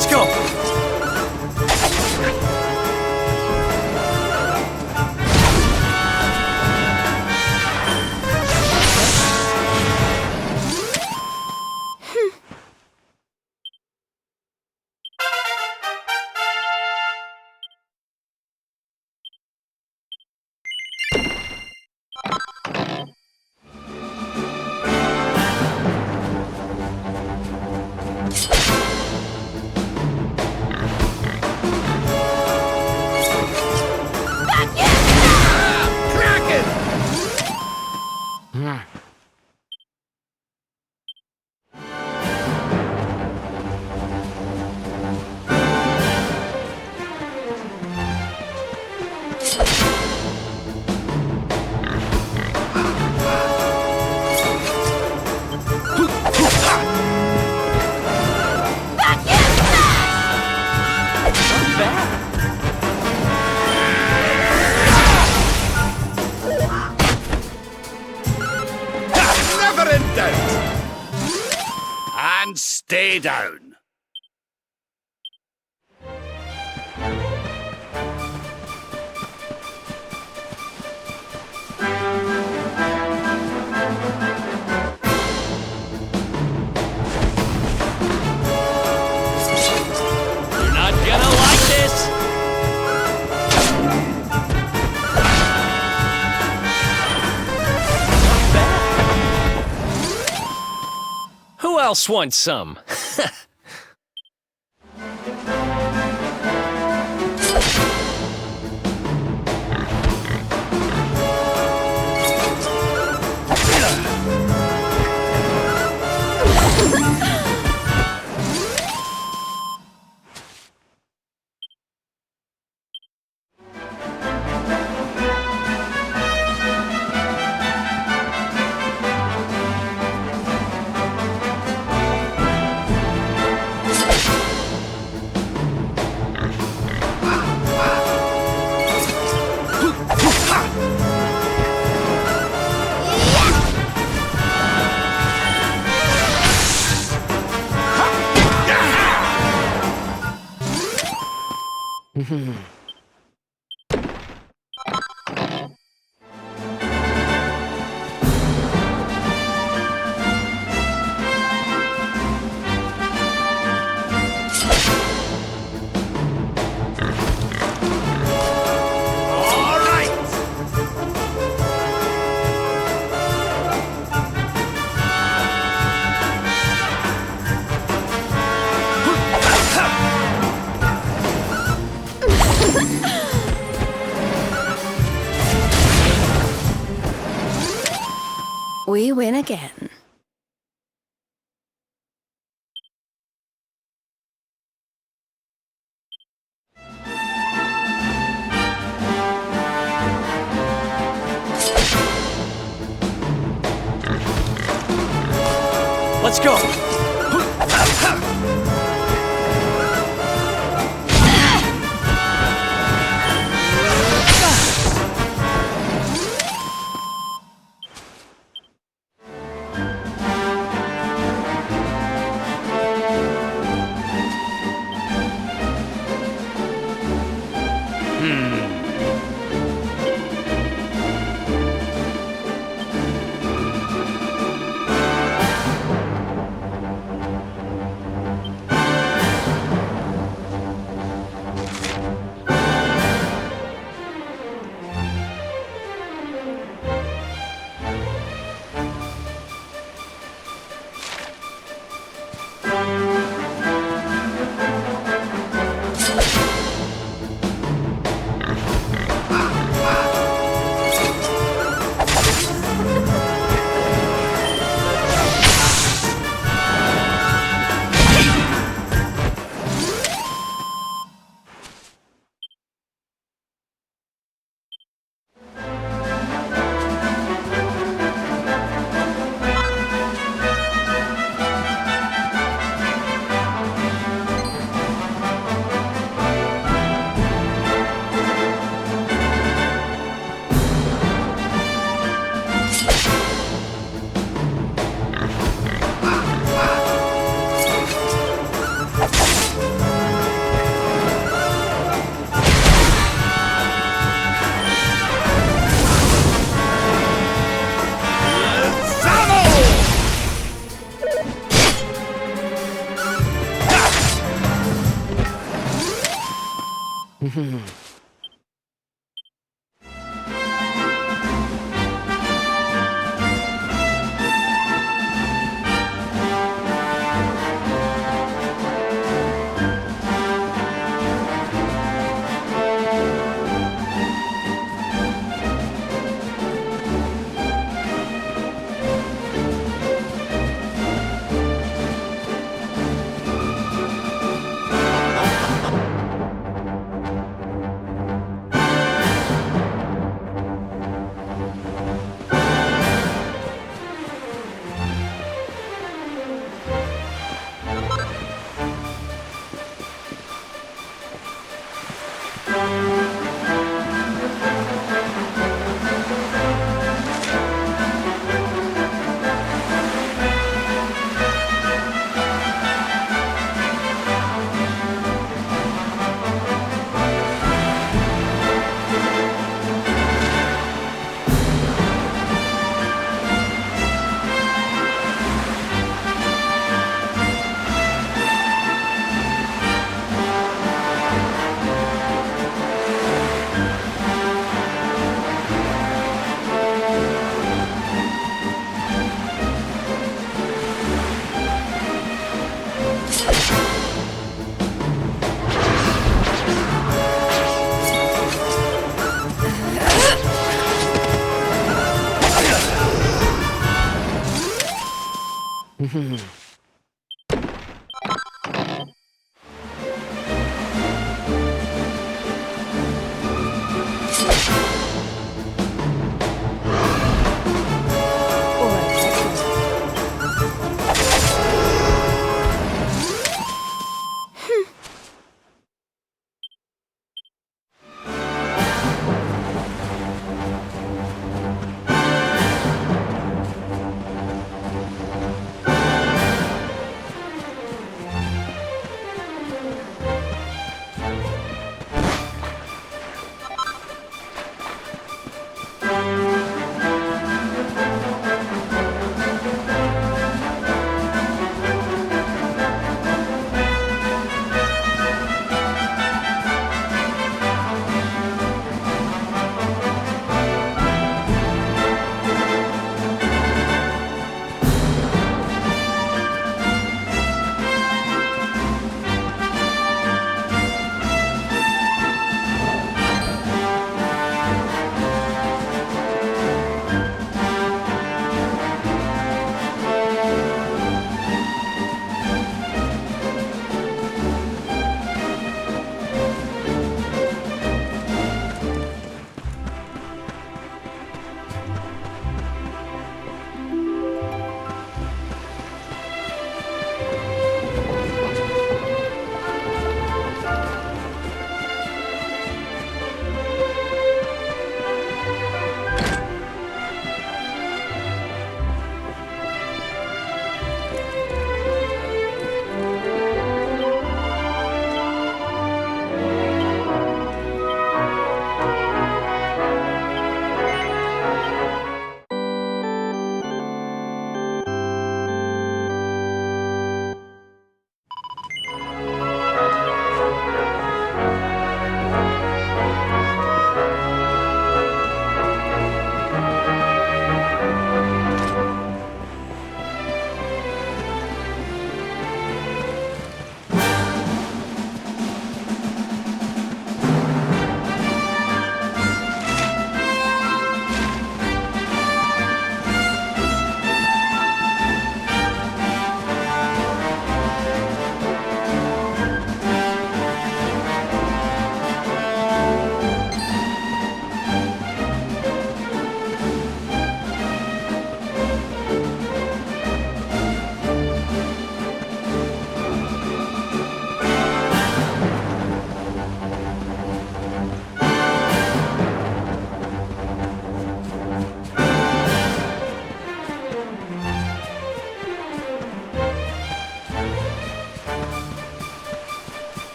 Let's go! Never in doubt! And stay down. You're not gonna like this! Who else wants some? We win again. Let's go!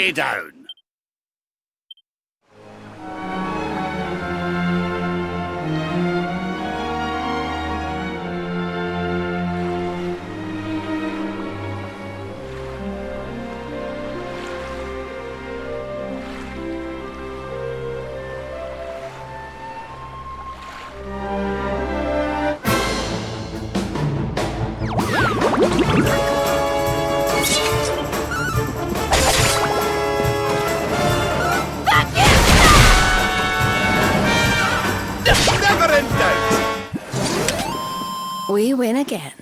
stay down. Never in doubt. We win again.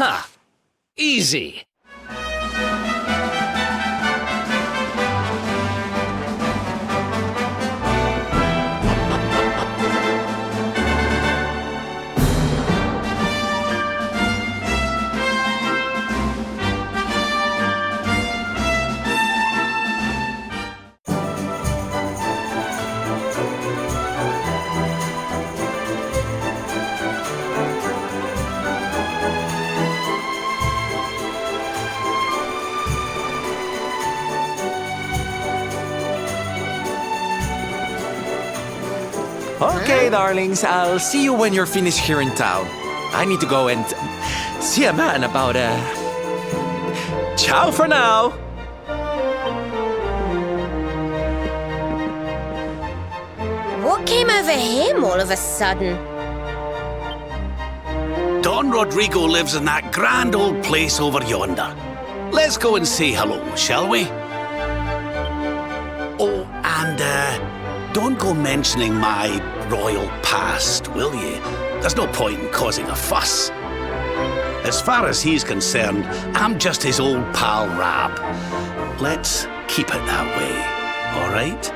Ha! Easy. Okay, darlings, I'll see you when you're finished here in town. I need to go and see a man about Ciao for now! What came over him all of a sudden? Don Rodrigo lives in that grand old place over yonder. Let's go and say hello, shall we? Oh, and don't go mentioning my royal past, will you? There's no point in causing a fuss. As far as he's concerned, I'm just his old pal Rab. Let's keep it that way, all right?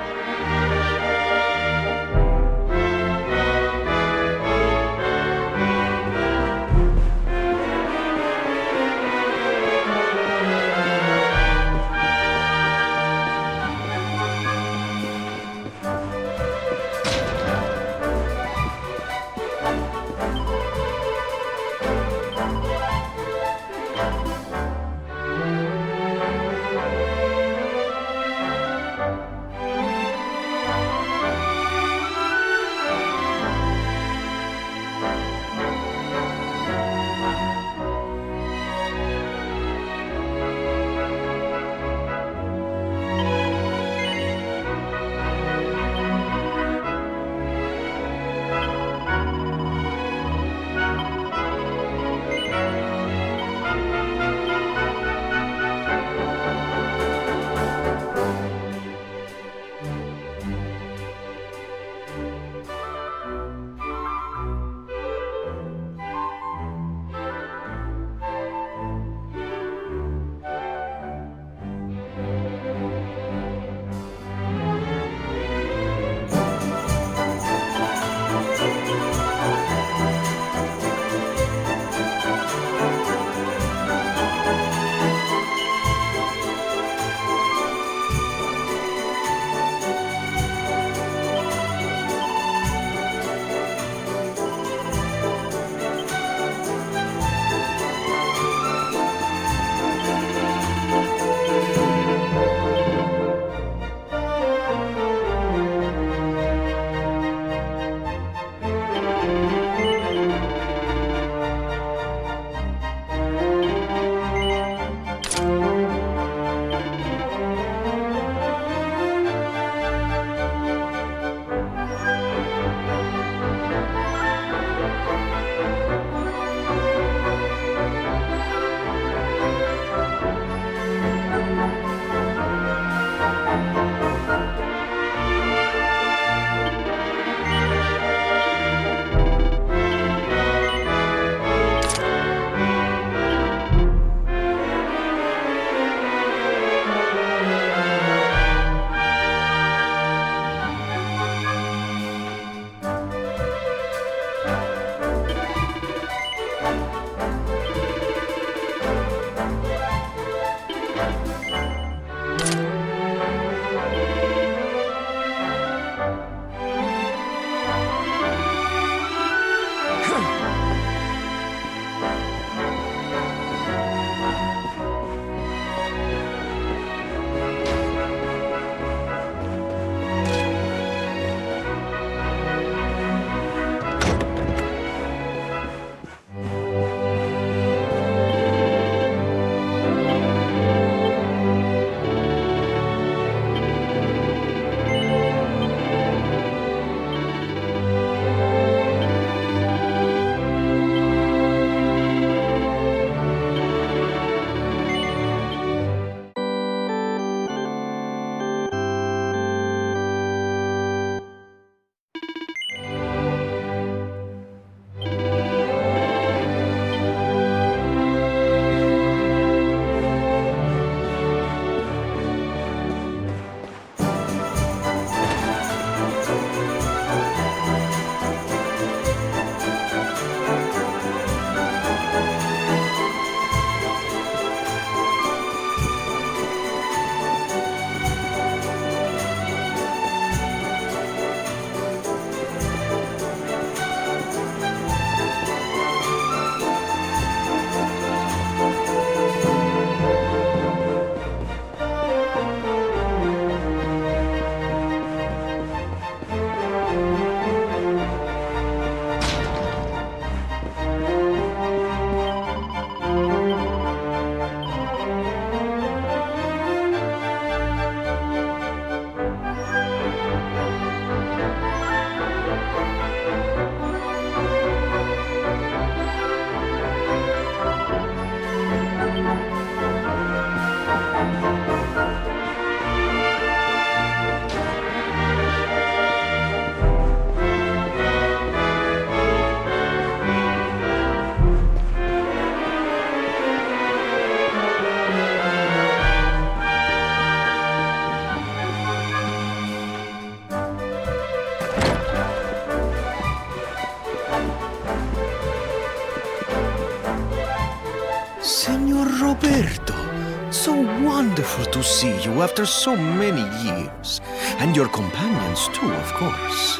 wonderful to see you after so many years. And your companions too, of course.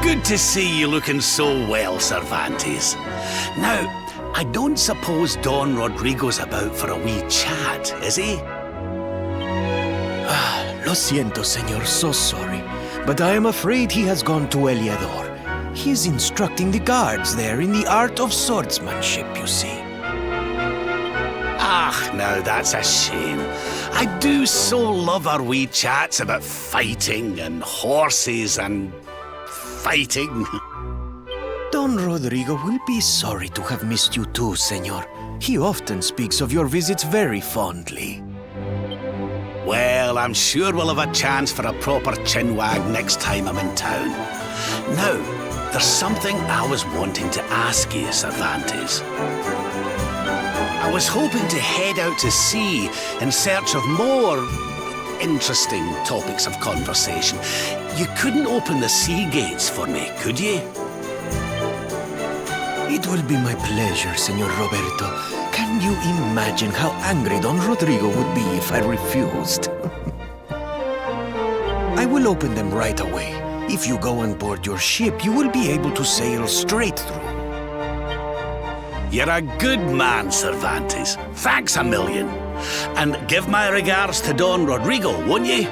Good to see you looking so well, Cervantes. Now, I don't suppose Don Rodrigo's about for a wee chat, is he? Lo siento, señor, so sorry. But I am afraid he has gone to Eliador. He is instructing the guards there in the art of swordsmanship, you see. Ah, now that's a shame. I do so love our wee chats about fighting and horses and fighting. Don Rodrigo will be sorry to have missed you too, señor. He often speaks of your visits very fondly. Well, I'm sure we'll have a chance for a proper chinwag next time I'm in town. Now, there's something I was wanting to ask you, Cervantes. I was hoping to head out to sea in search of more interesting topics of conversation. You couldn't open the sea gates for me, could you? It will be my pleasure, Señor Roberto. Can you imagine how angry Don Rodrigo would be if I refused? I will open them right away. If you go on board your ship, you will be able to sail straight through. You're a good man, Cervantes. Thanks a million. And give my regards to Don Rodrigo, won't you?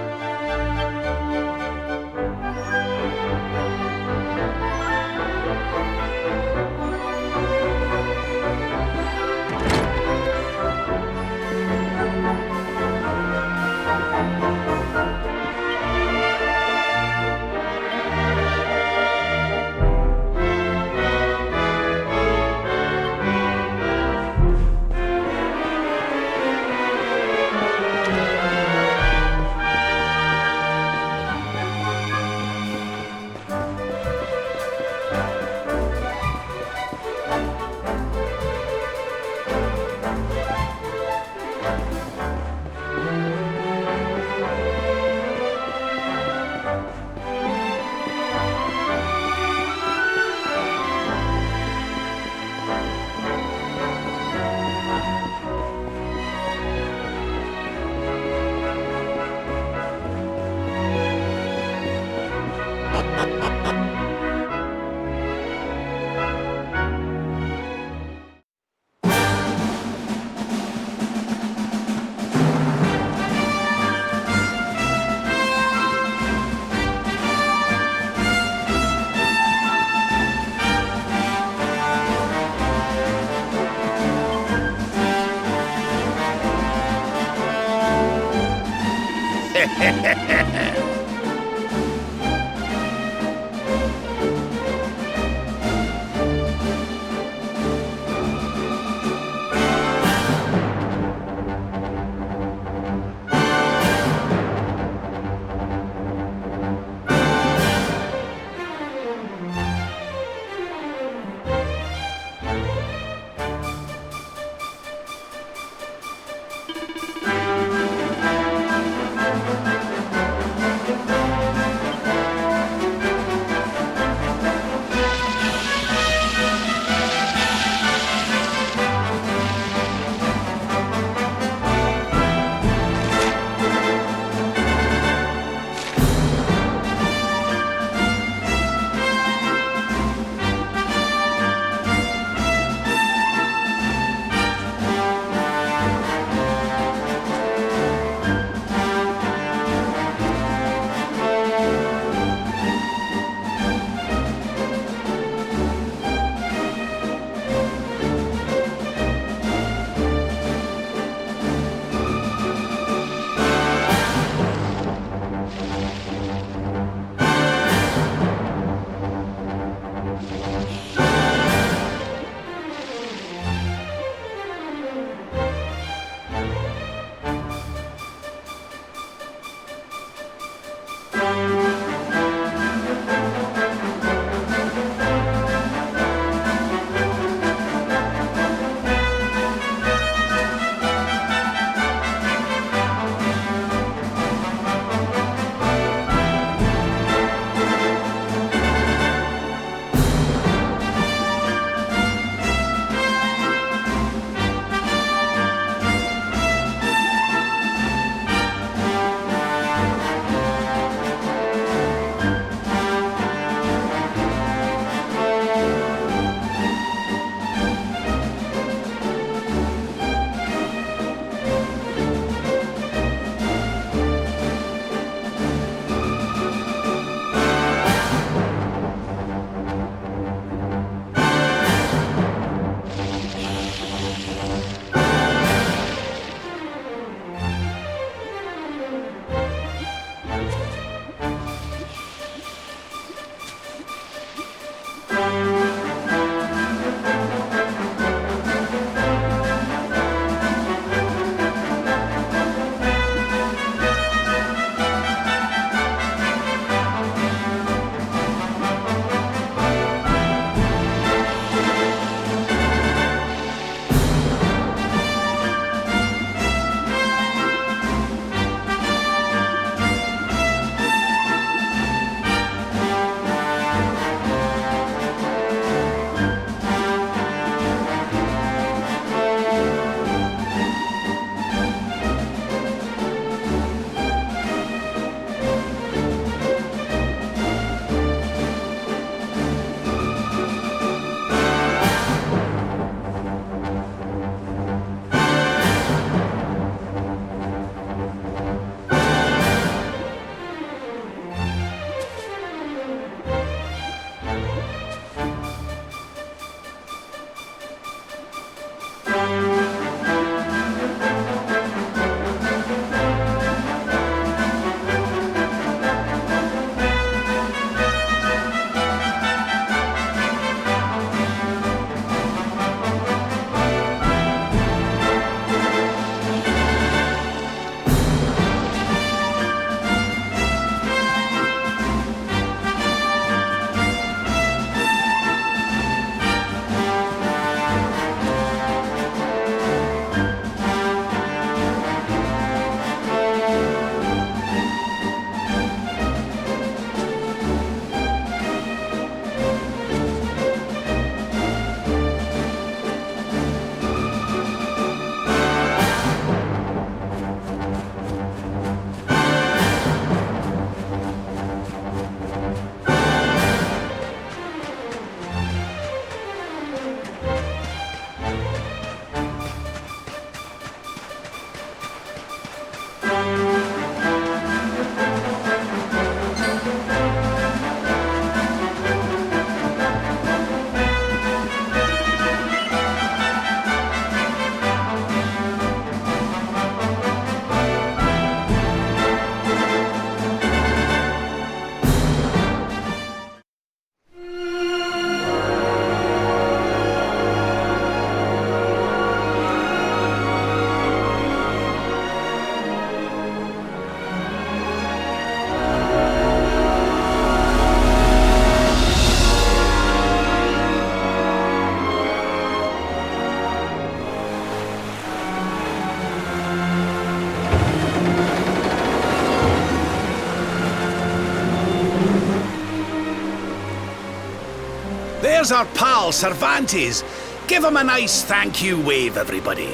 Here's our pal, Cervantes. Give him a nice thank you wave, everybody.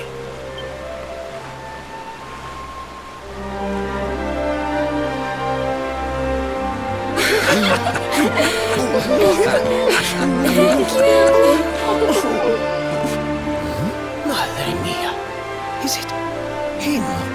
Madre mia. Is it him?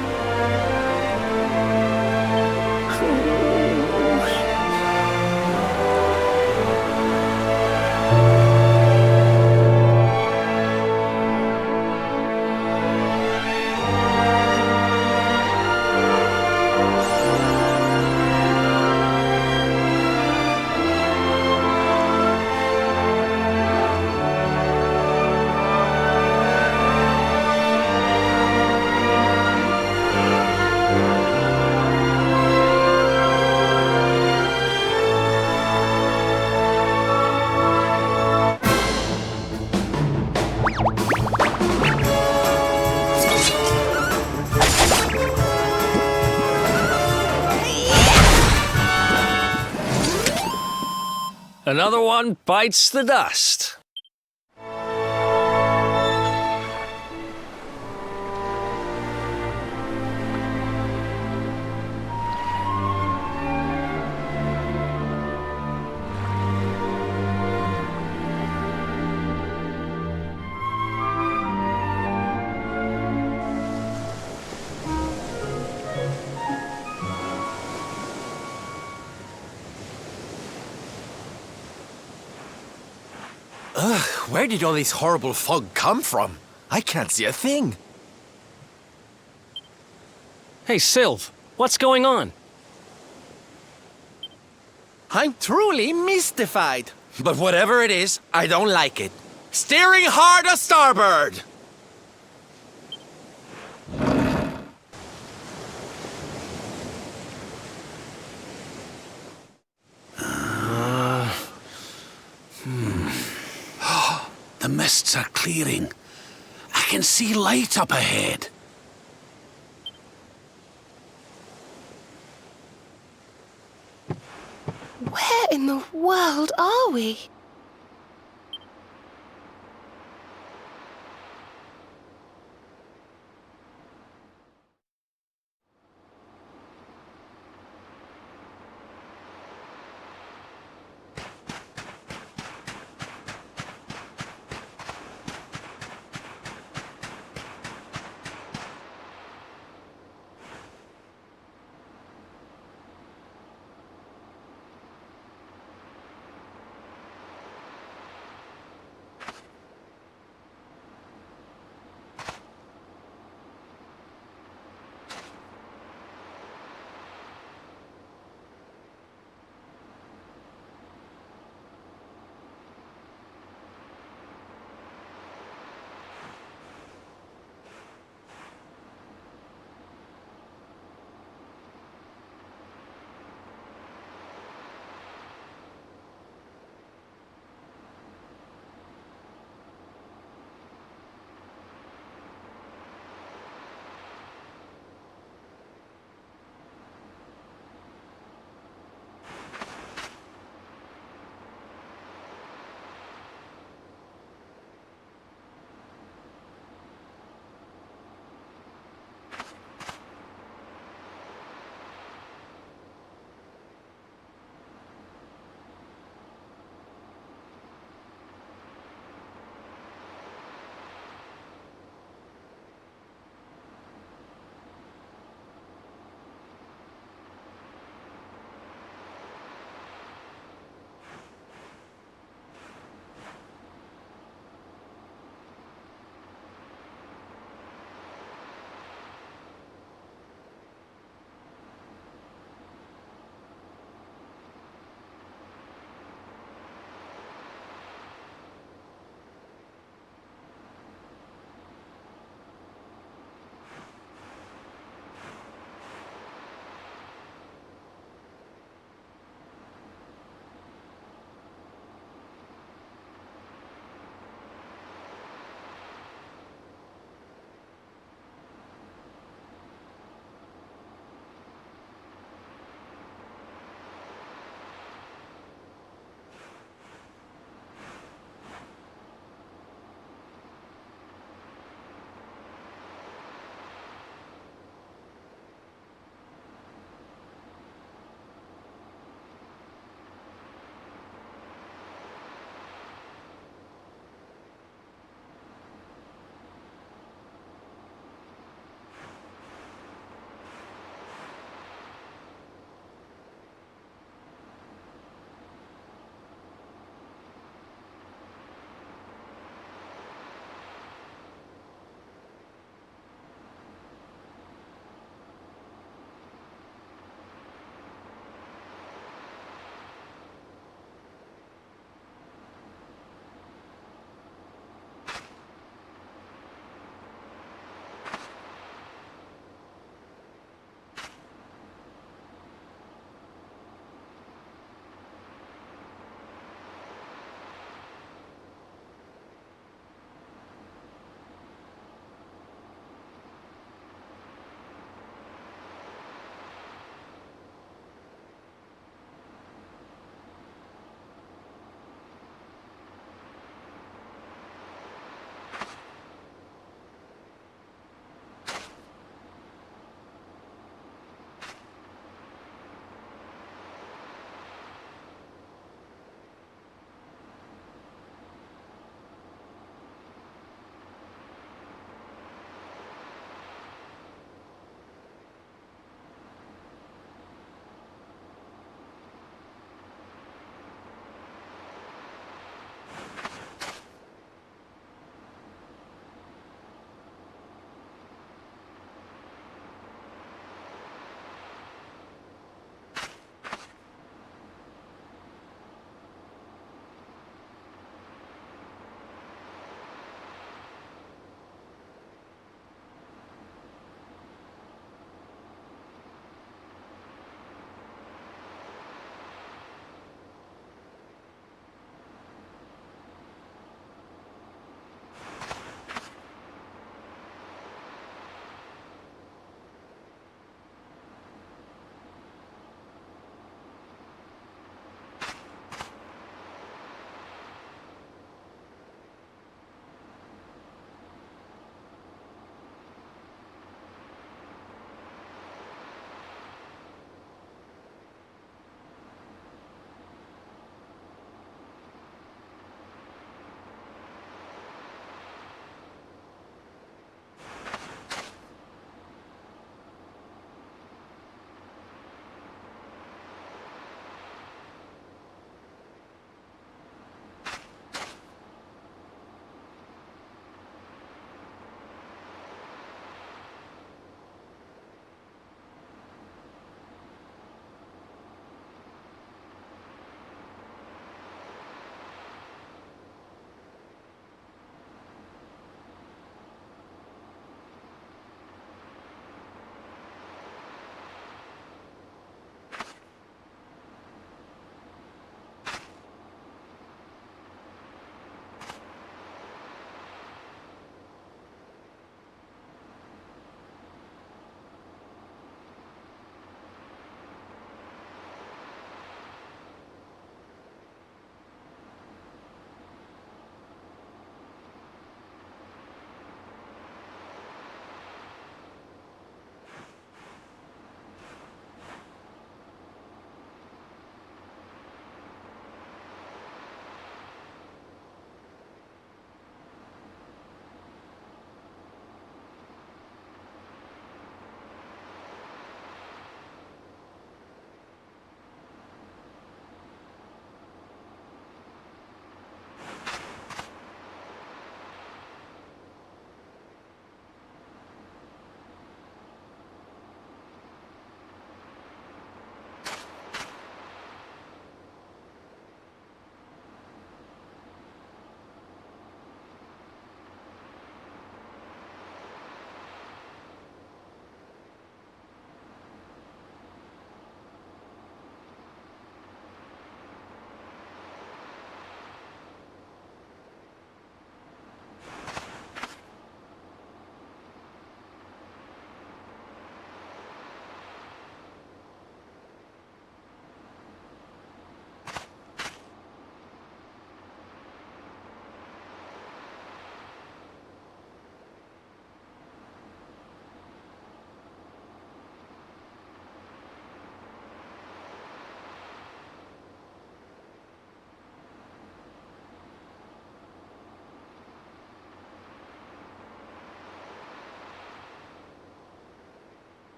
Another one bites the dust. Where did all this horrible fog come from? I can't see a thing. Hey, Sylv, what's going on? I'm truly mystified. But whatever it is, I don't like it. Steering hard a starboard! The mists are clearing. I can see light up ahead. Where in the world are we?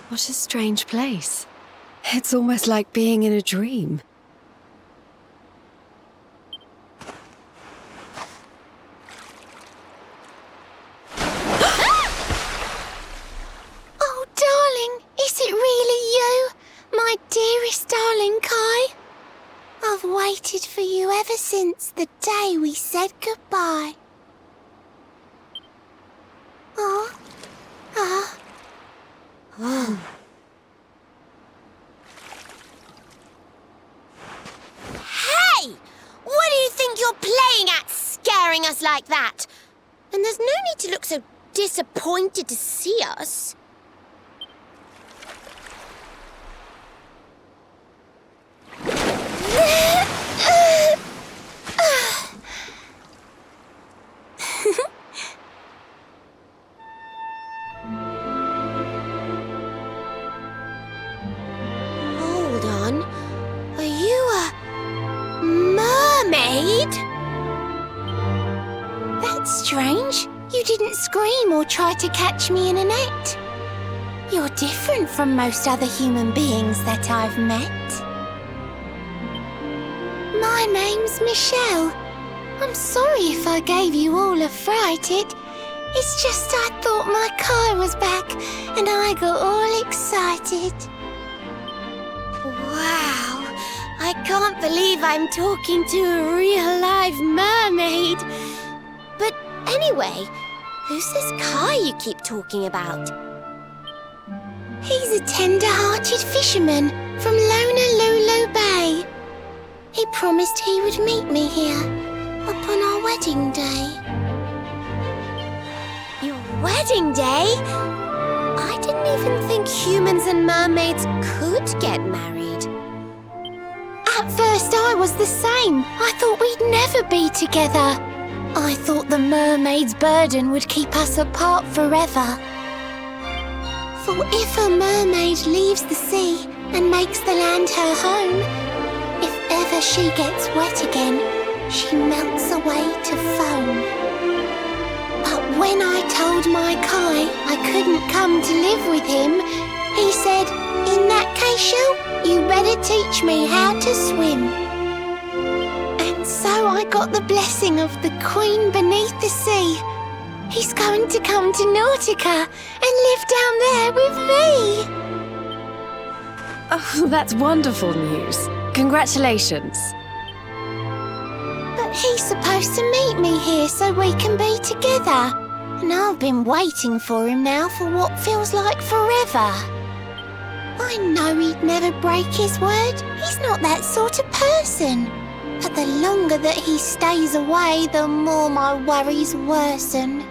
What a strange place. It's almost like being in a dream. Oh, darling, is it really you? My dearest darling Kai? I've waited for you ever since the day we said goodbye. Oh. Hey! What do you think you're playing at, scaring us like that? And there's no need to look so disappointed to see us. Hold on. Are you a mermaid? That's strange. You didn't scream or try to catch me in a net. You're different from most other human beings that I've met. My name's Michelle. I'm sorry if I gave you all a fright. It's just I thought my Kai was back and I got all excited. Wow, I can't believe I'm talking to a real live mermaid. But anyway, who's this Kai you keep talking about? He's a tender-hearted fisherman from Honolulu Bay. He promised he would meet me here upon our wedding day. Your wedding day? I didn't even think humans and mermaids could get married. At first I was the same. I thought we'd never be together. I thought the mermaid's burden would keep us apart forever. For if a mermaid leaves the sea and makes the land her home, if ever she gets wet again, she melts away to foam. But when I told my Kai I couldn't come to live with him, he said, "In that case, Shell, you better teach me how to swim." And so I got the blessing of the Queen beneath the sea. He's going to come to Nautica and live down there with me. Oh, that's wonderful news. Congratulations. But he's supposed to meet me here so we can be together. And I've been waiting for him now for what feels like forever. I know he'd never break his word. He's not that sort of person. But the longer that he stays away, the more my worries worsen.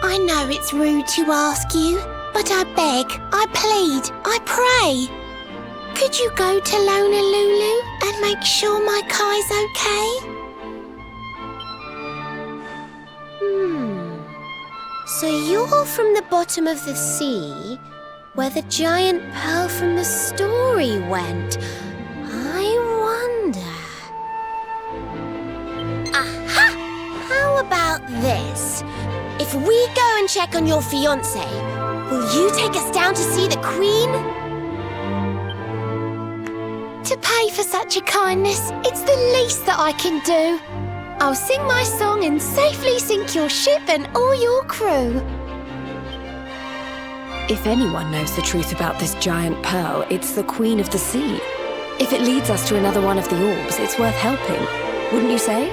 I know it's rude to ask you, but I beg, I plead, I pray. Could you go to Honolulu and make sure my Kai's okay? So you're from the bottom of the sea, where the giant pearl from the story went. I wonder. Aha! How about this? If we go and check on your fiancé, will you take us down to see the Queen? To pay for such a kindness, it's the least that I can do. I'll sing my song and safely sink your ship and all your crew. If anyone knows the truth about this giant pearl, it's the Queen of the Sea. If it leads us to another one of the orbs, it's worth helping. Wouldn't you say?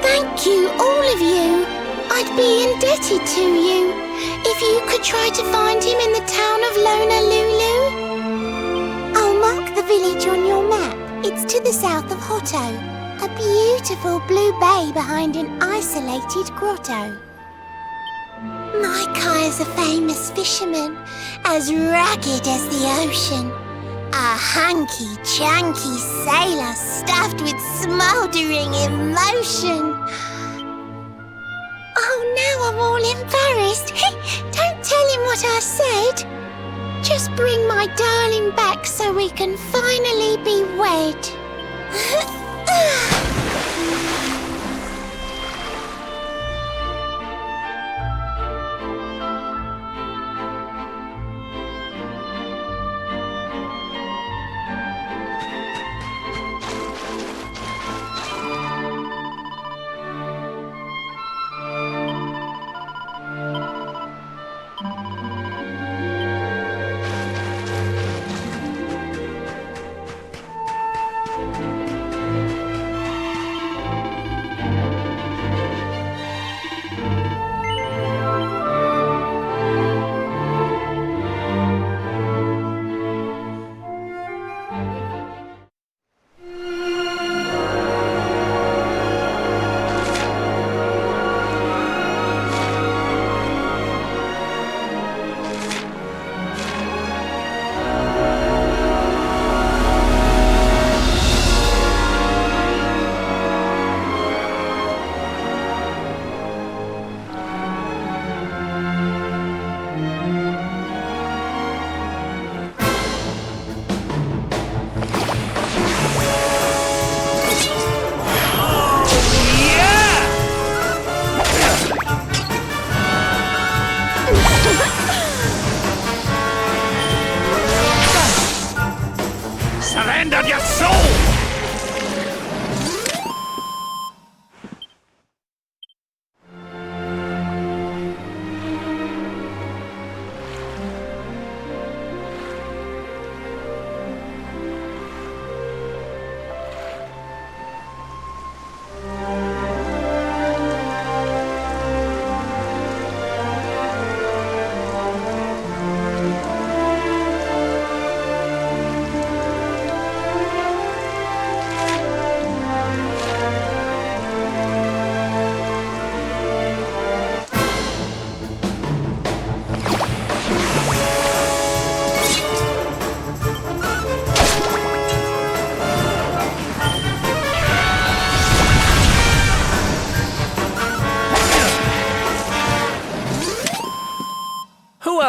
Thank you, all of you. I'd be indebted to you. If you could try to find him in the town of Honolulu. I'll mark the village on your map. It's to the south of Hotto, a beautiful blue bay behind an isolated grotto. My Kai is a famous fisherman, as rugged as the ocean. A hanky-chanky sailor stuffed with smouldering emotion. Oh, now I'm all embarrassed. Don't tell him what I said. Just bring my darling back so we can finally be wed.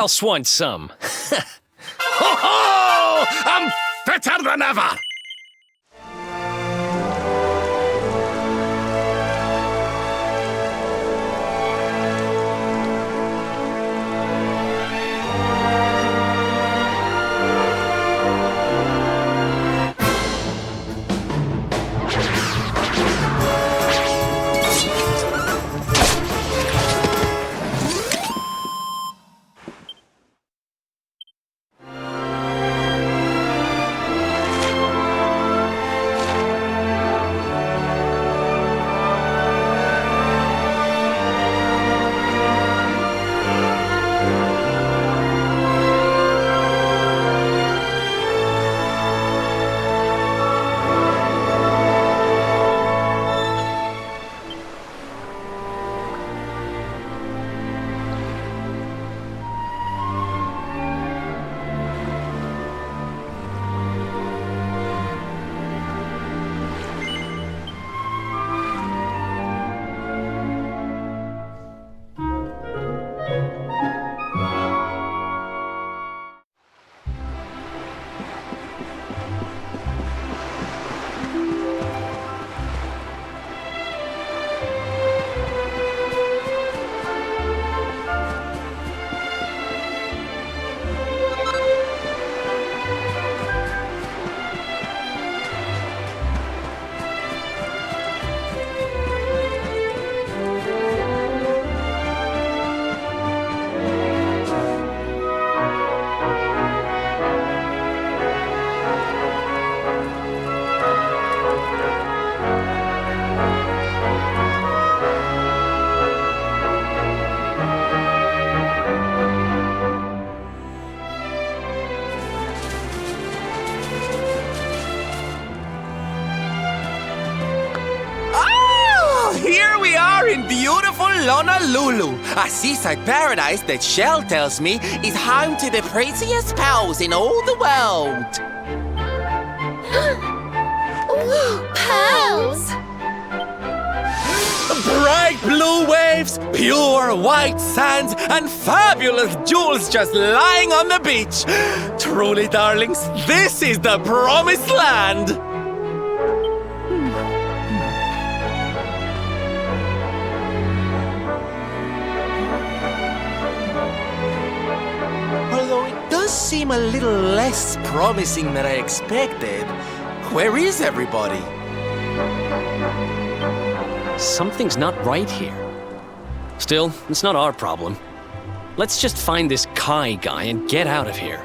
else wants some. Ho ho! I'm fitter than ever! Here we are in beautiful Honolulu, a seaside paradise that Shell tells me is home to the prettiest pearls in all the world. Ooh, pearls! Bright blue waves, pure white sands, and fabulous jewels just lying on the beach. Truly, darlings, this is the promised land. Although it does seem a little less promising than I expected. Where is everybody? Something's not right here. Still, it's not our problem. Let's just find this Kai guy and get out of here.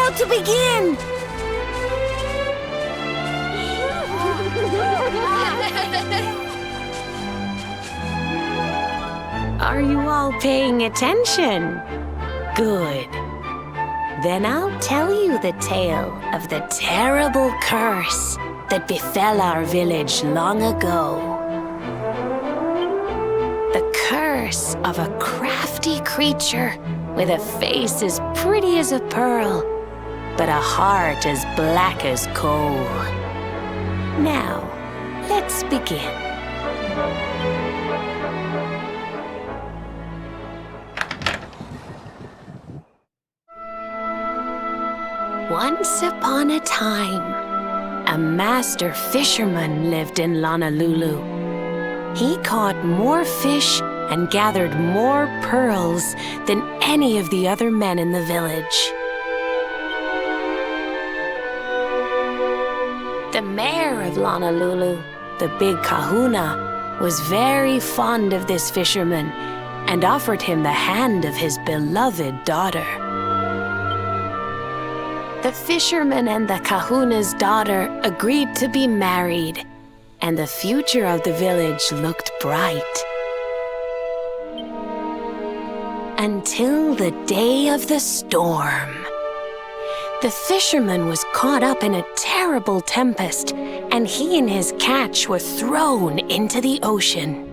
about to begin! Are you all paying attention? Good. Then I'll tell you the tale of the terrible curse that befell our village long ago. The curse of a crafty creature with a face as pretty as a pearl, but a heart as black as coal. Now, let's begin. Once upon a time, a master fisherman lived in Honolulu. He caught more fish and gathered more pearls than any of the other men in the village. The mayor of Honolulu, the big kahuna, was very fond of this fisherman and offered him the hand of his beloved daughter. The fisherman and the kahuna's daughter agreed to be married, and the future of the village looked bright. Until the day of the storm. The fisherman was caught up in a terrible tempest, and he and his catch were thrown into the ocean.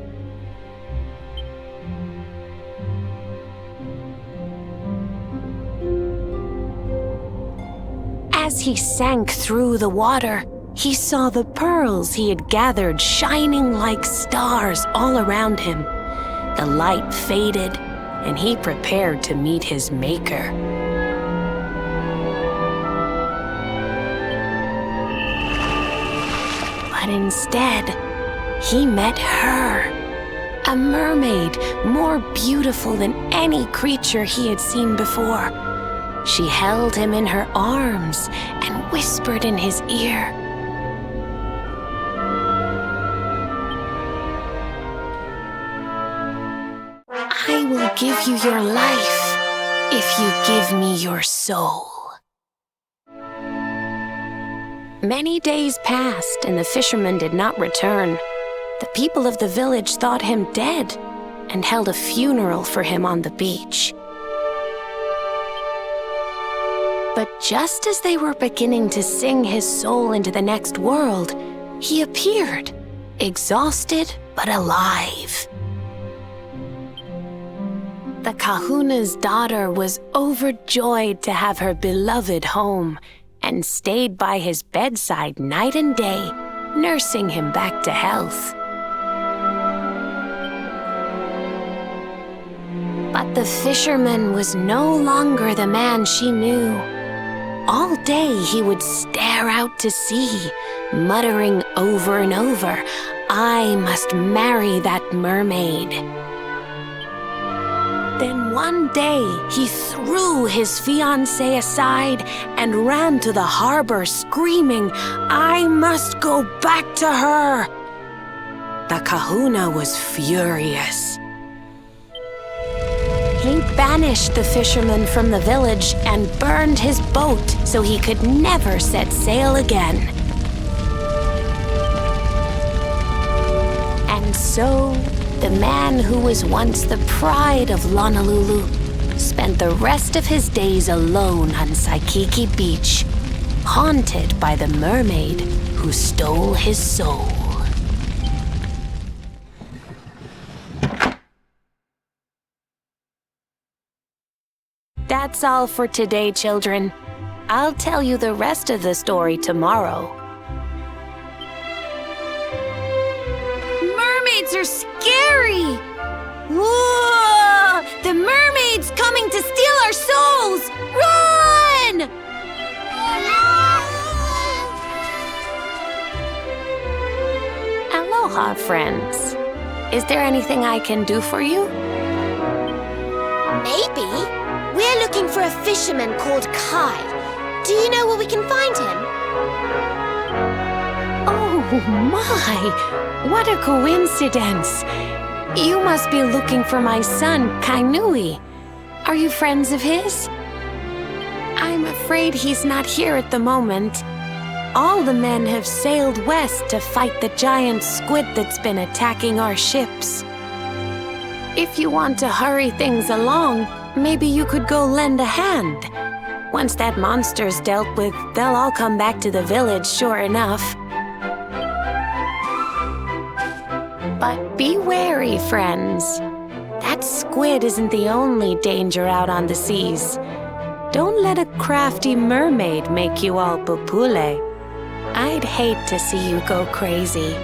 As he sank through the water, he saw the pearls he had gathered shining like stars all around him. The light faded, and he prepared to meet his maker. But instead, he met her, a mermaid more beautiful than any creature he had seen before. She held him in her arms and whispered in his ear, "I will give you your life if you give me your soul." Many days passed and the fisherman did not return. The people of the village thought him dead and held a funeral for him on the beach. But just as they were beginning to sing his soul into the next world, he appeared, exhausted but alive. The kahuna's daughter was overjoyed to have her beloved home and stayed by his bedside night and day, nursing him back to health. But the fisherman was no longer the man she knew. All day he would stare out to sea, muttering over and over, "I must marry that mermaid." Then one day he threw his fiancée aside and ran to the harbor screaming, "I must go back to her." The kahuna was furious. He banished the fisherman from the village and burned his boat so he could never set sail again. And so, the man who was once the pride of Honolulu spent the rest of his days alone on Saikiki Beach, haunted by the mermaid who stole his soul. That's all for today, children. I'll tell you the rest of the story tomorrow. Mermaids are scary! Whoa! The mermaid's coming to steal our souls! Run! Aloha, friends. Is there anything I can do for you? Maybe. We're looking for a fisherman called Kai. Do you know where we can find him? Oh my! What a coincidence! You must be looking for my son, Kainui. Are you friends of his? I I'm afraid he's not here at the moment. All the men have sailed west to fight the giant squid that's been attacking our ships. If you want to hurry things along, maybe you could go lend a hand. Once that monster's dealt with, they'll all come back to the village, sure enough. But be wary, friends. That squid isn't the only danger out on the seas. Don't let a crafty mermaid make you all pupule. I'd hate to see you go crazy.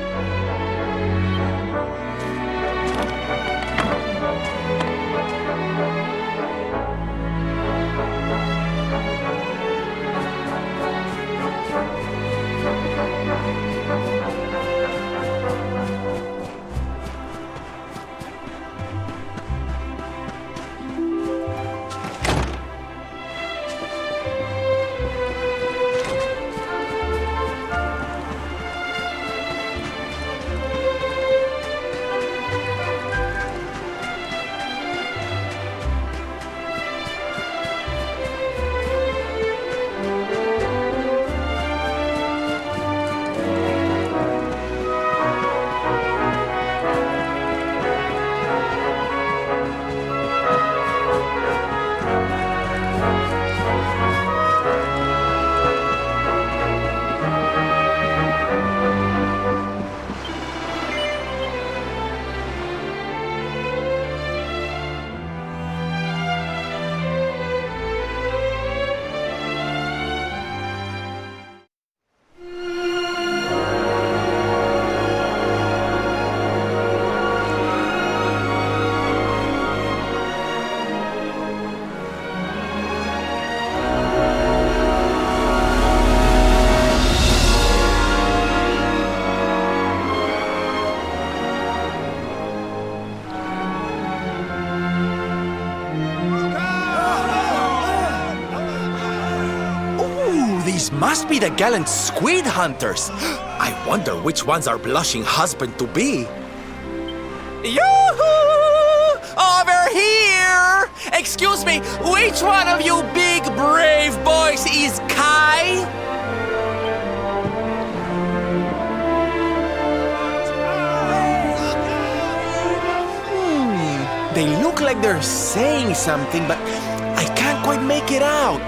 These must be the gallant squid hunters. I wonder which one's our blushing husband-to-be. Yoo-hoo! Over here! Excuse me, which one of you big brave boys is Kai? They look like they're saying something, but I can't quite make it out.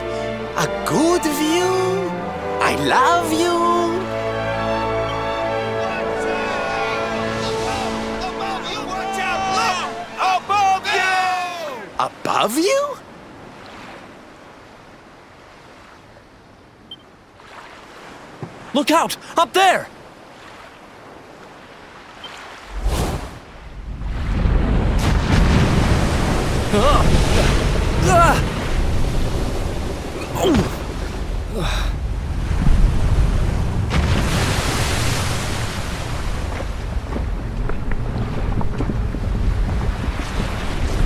A good view? I love you? Above you! Watch out! Look! Above you! Above you? Look out! Up there!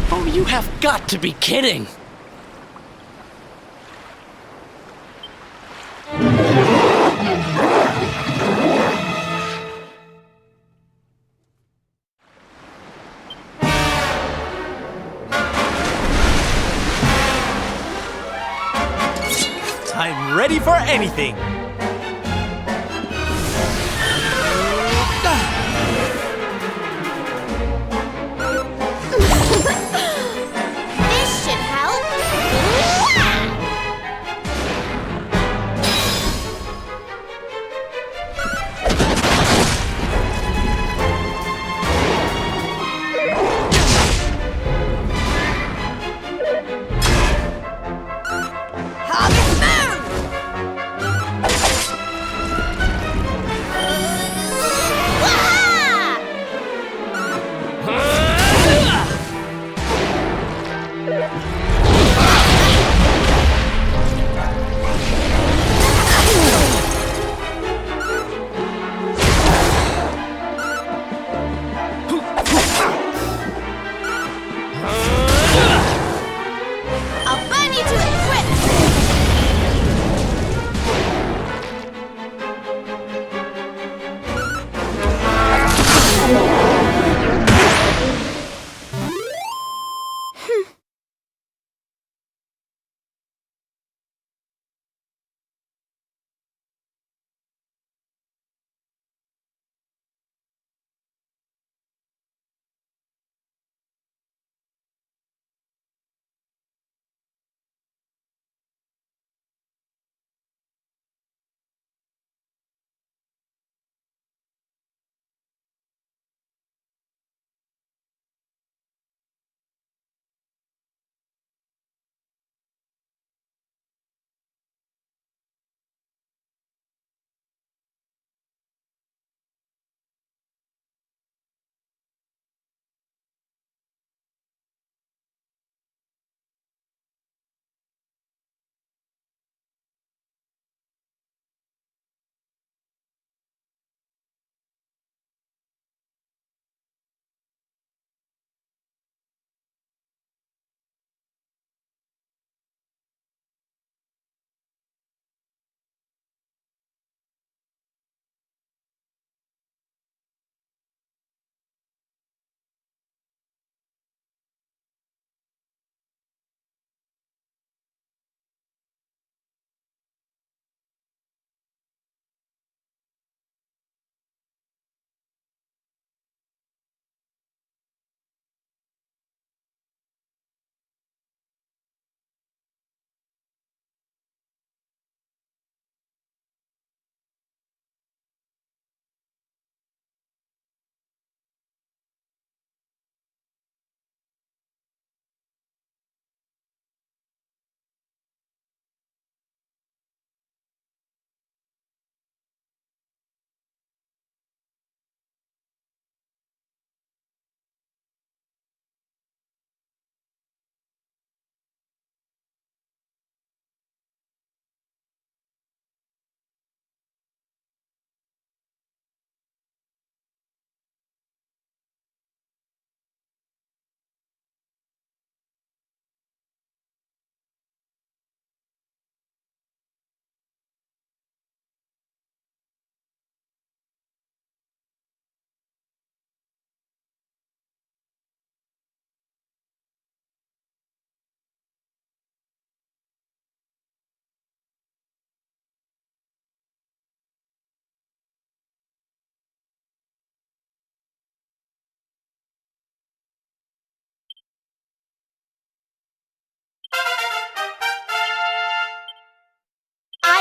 Oh, you have got to be kidding! I'm ready for anything. This should help. Harvest moon!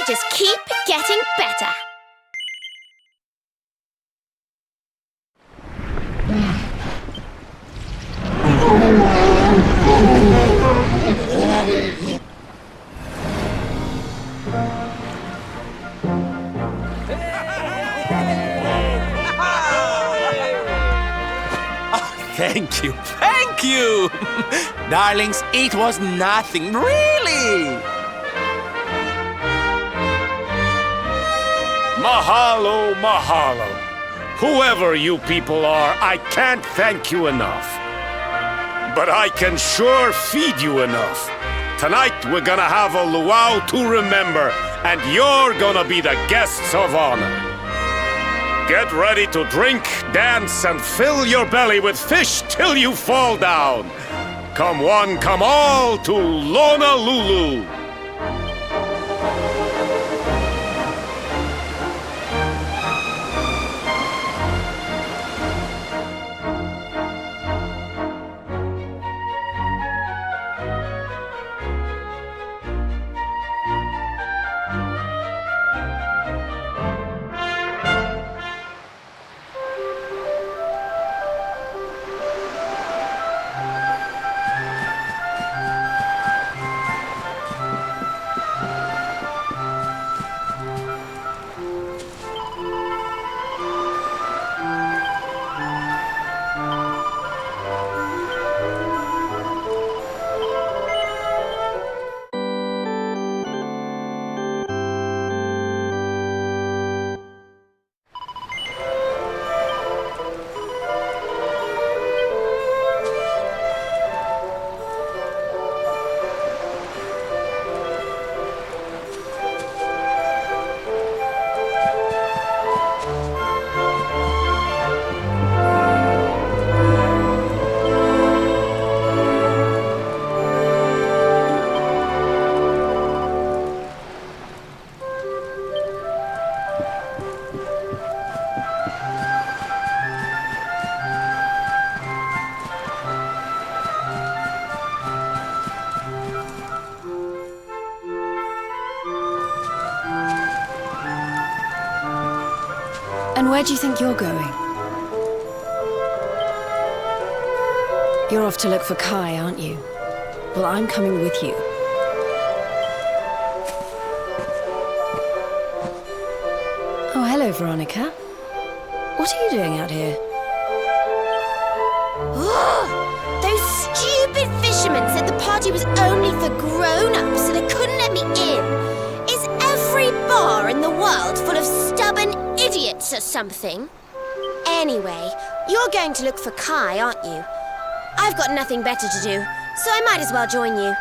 just keep getting better. Thank you, thank you! Darlings, it was nothing, really! Mahalo, mahalo. Whoever you people are, I can't thank you enough. But I can sure feed you enough. Tonight we're gonna have a luau to remember, and you're gonna be the guests of honor. Get ready to drink, dance, and fill your belly with fish till you fall down. Come one, come all to Honolulu. And where do you think you're going? You're off to look for Kai, aren't you? Well, I'm coming with you. Oh, hello, Veronica. What are you doing out here? Those stupid fishermen said the party was only for grown-ups, so they couldn't let me in. Is every bar in the world full of stubborn idiots or something? Anyway, you're going to look for Kai, aren't you? I've got nothing better to do, so I might as well join you.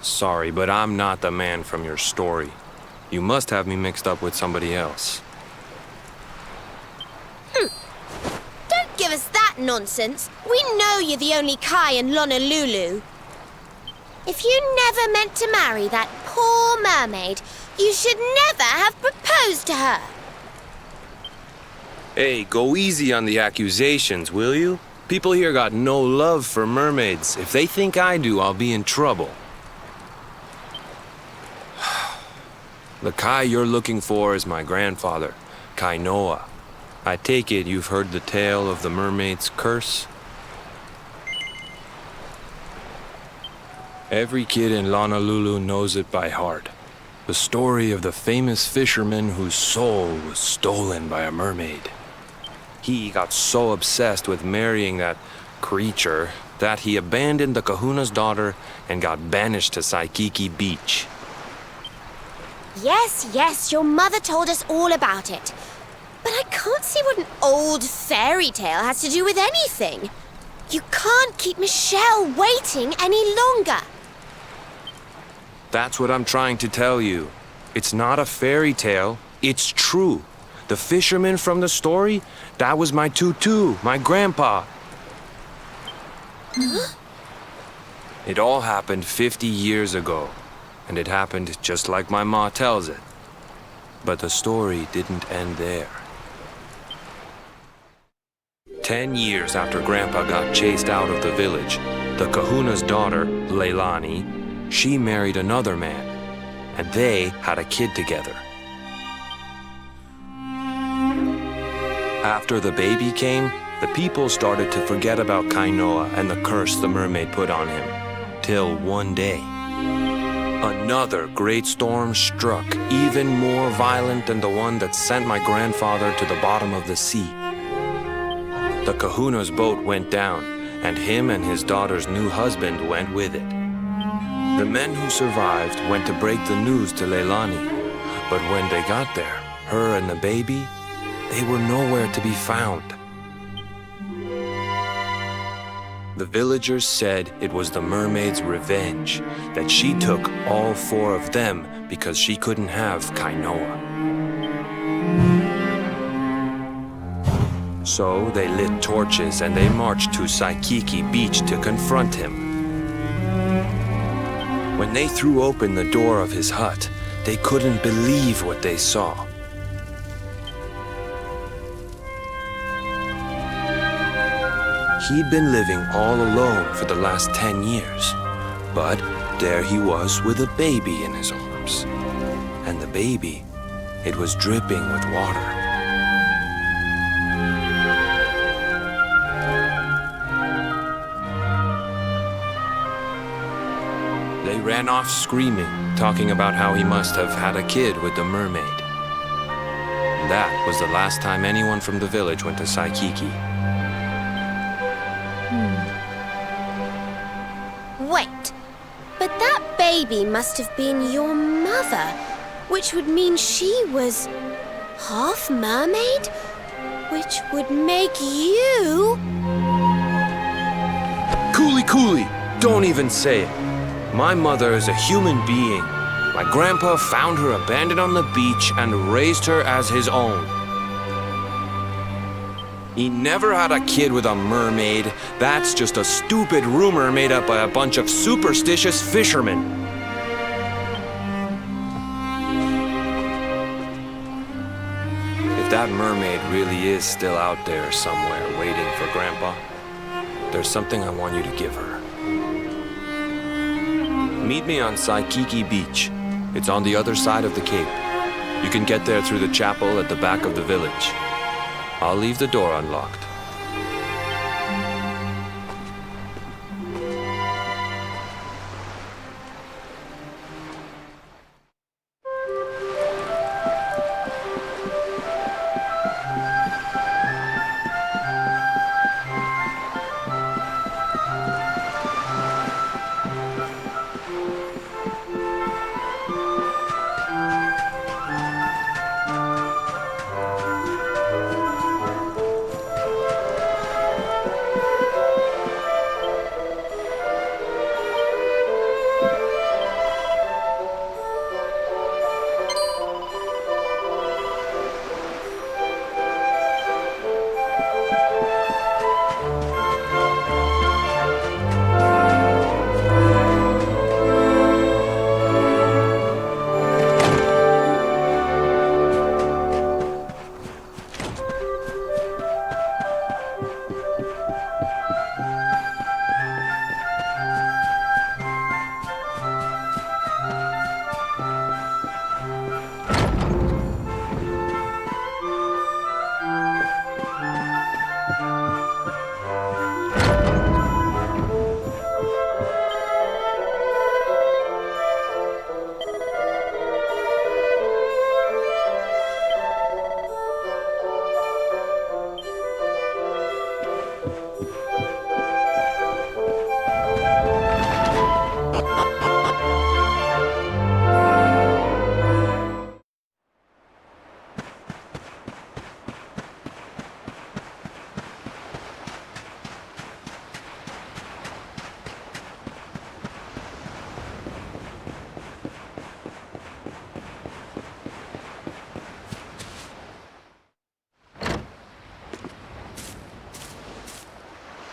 Sorry, but I'm not the man from your story. You must have me mixed up with somebody else. Don't give us that nonsense. We know you're the only Kai in Honolulu. If you never meant to marry that poor mermaid, you should never have proposed to her. Hey, go easy on the accusations, will you? People here got no love for mermaids. If they think I do, I'll be in trouble. The Kai you're looking for is my grandfather, Kai Noah. I take it you've heard the tale of the mermaid's curse? Every kid in Honolulu knows it by heart. The story of the famous fisherman whose soul was stolen by a mermaid. He got so obsessed with marrying that creature that he abandoned the kahuna's daughter and got banished to Saikiki Beach. Yes, your mother told us all about it. But I can't see what an old fairy tale has to do with anything. You can't keep Michelle waiting any longer. That's what I'm trying to tell you. It's not a fairy tale, it's true. The fisherman from the story, that was my tutu, my grandpa. Huh? It all happened 50 years ago, and it happened just like my ma tells it. But the story didn't end there. 10 years after Grandpa got chased out of the village, the kahuna's daughter, Leilani, she married another man, and they had a kid together. After the baby came, the people started to forget about Kainoa and the curse the mermaid put on him. Till one day, another great storm struck, even more violent than the one that sent my grandfather to the bottom of the sea. The kahuna's boat went down, and him and his daughter's new husband went with it. The men who survived went to break the news to Leilani, but when they got there, her and the baby, they were nowhere to be found. The villagers said it was the mermaid's revenge, that she took all 4 of them because she couldn't have Kainoa. So they lit torches and they marched to Saikiki Beach to confront him. When they threw open the door of his hut, they couldn't believe what they saw. He'd been living all alone for the last 10 years, but there he was with a baby in his arms. And the baby, it was dripping with water. They ran off screaming, talking about how he must have had a kid with the mermaid. That was the last time anyone from the village went to Saikiki. Wait, but that baby must have been your mother, which would mean she was half mermaid, which would make you... Cooley, don't even say it. My mother is a human being. My grandpa found her abandoned on the beach and raised her as his own. He never had a kid with a mermaid. That's just a stupid rumor made up by a bunch of superstitious fishermen. If that mermaid really is still out there somewhere waiting for Grandpa, there's something I want you to give her. Meet me on Saikiki Beach. It's on the other side of the cape. You can get there through the chapel at the back of the village. I'll leave the door unlocked.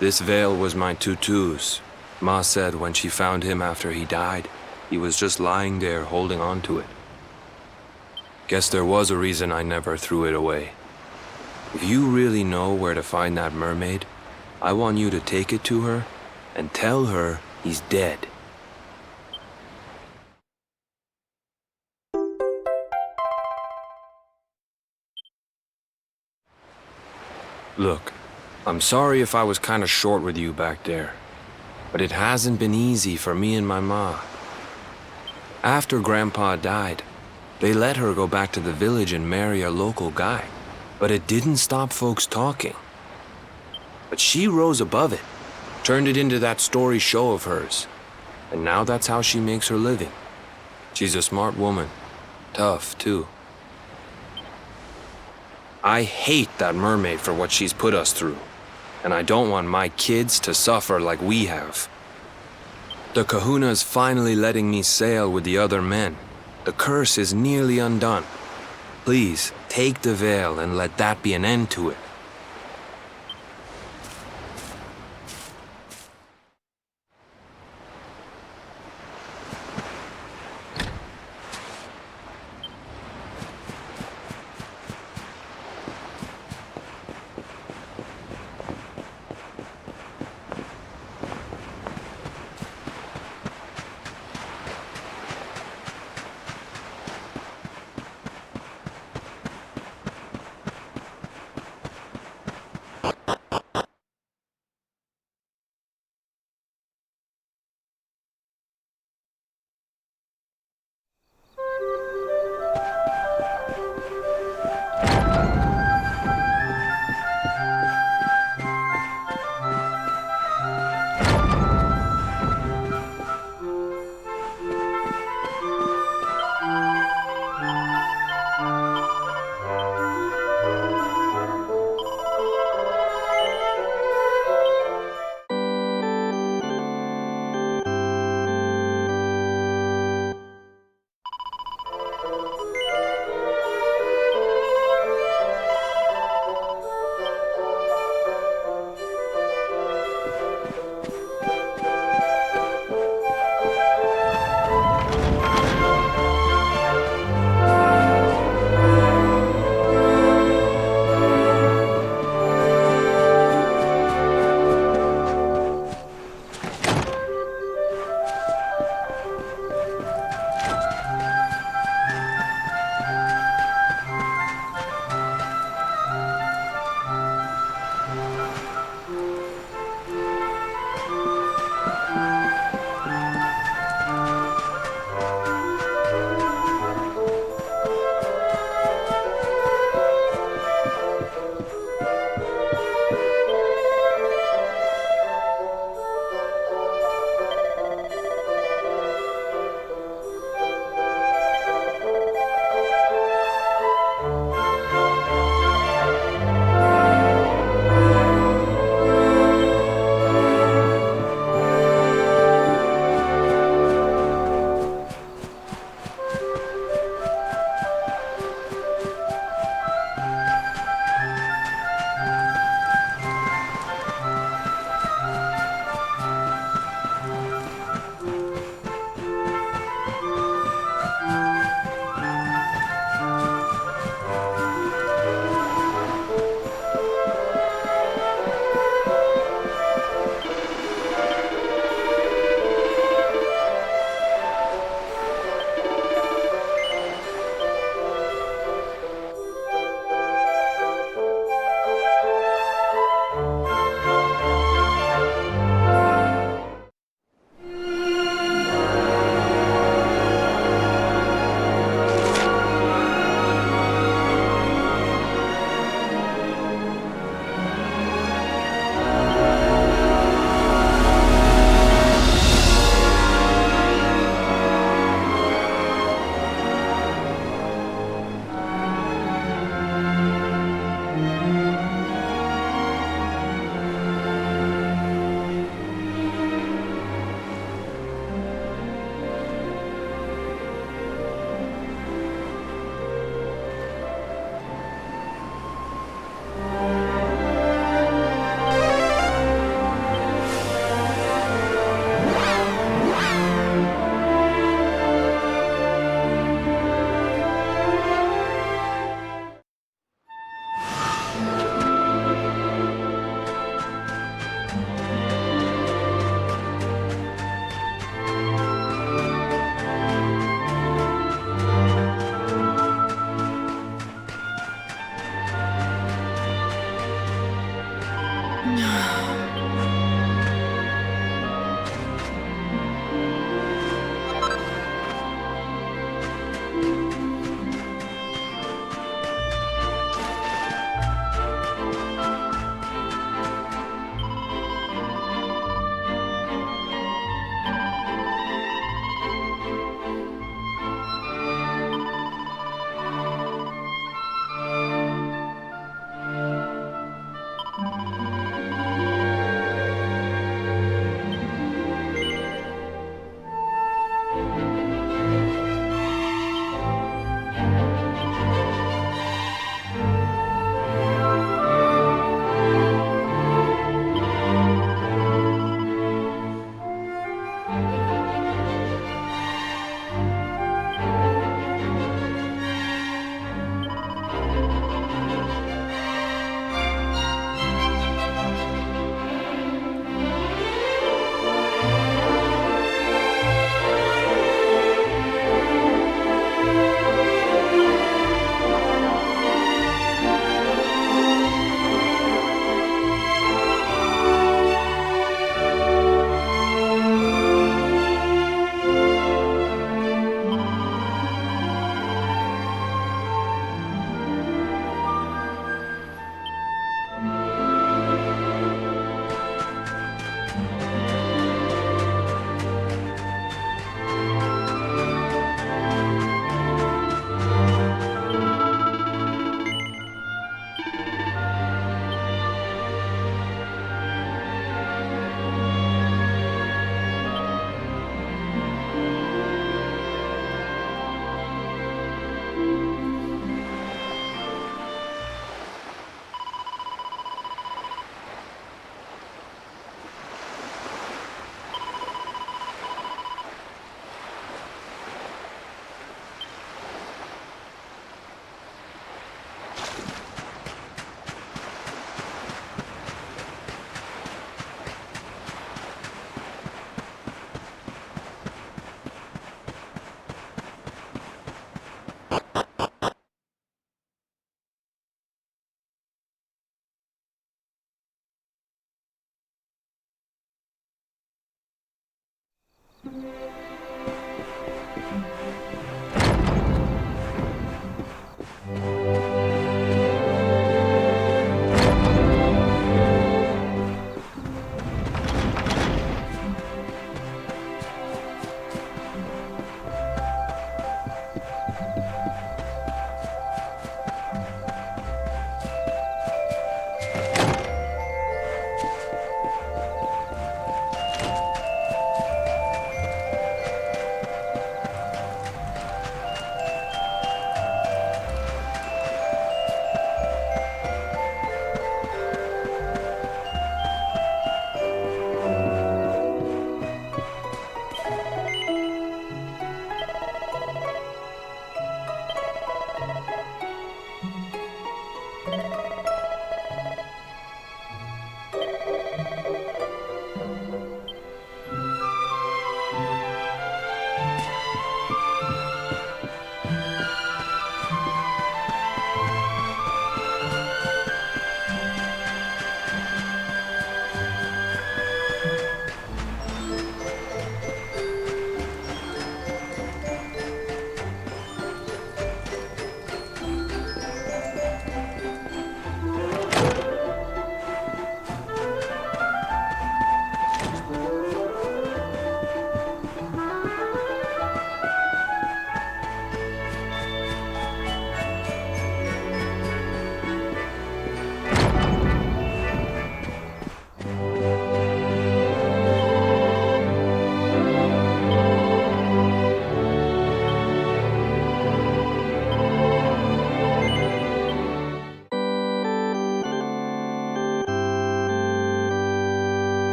This veil was my tutu's. Ma said when she found him after he died, he was just lying there holding on to it. Guess there was a reason I never threw it away. If you really know where to find that mermaid, I want you to take it to her and tell her he's dead. Look, I'm sorry if I was kinda short with you back there, but it hasn't been easy for me and my ma. After Grandpa died, they let her go back to the village and marry a local guy, but it didn't stop folks talking. But she rose above it, turned it into that story show of hers, and now that's how she makes her living. She's a smart woman, tough too. I hate that mermaid for what she's put us through, and I don't want my kids to suffer like we have. The kahuna's finally letting me sail with the other men. The curse is nearly undone. Please, take the veil and let that be an end to it.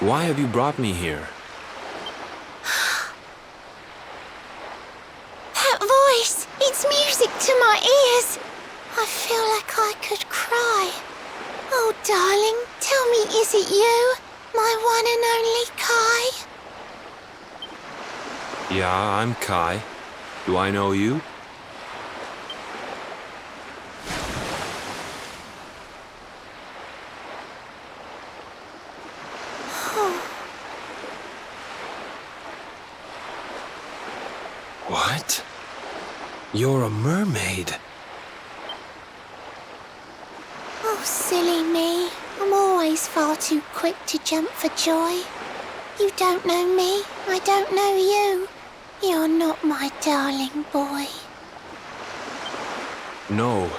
Why have you brought me here? That voice! It's music to my ears! I feel like I could cry. Oh, darling, tell me, is it you? My one and only Kai? Yeah, I'm Kai. Do I know you? What? You're a mermaid. Oh, silly me. I'm always far too quick to jump for joy. You don't know me, I don't know you. You're not my darling boy. No,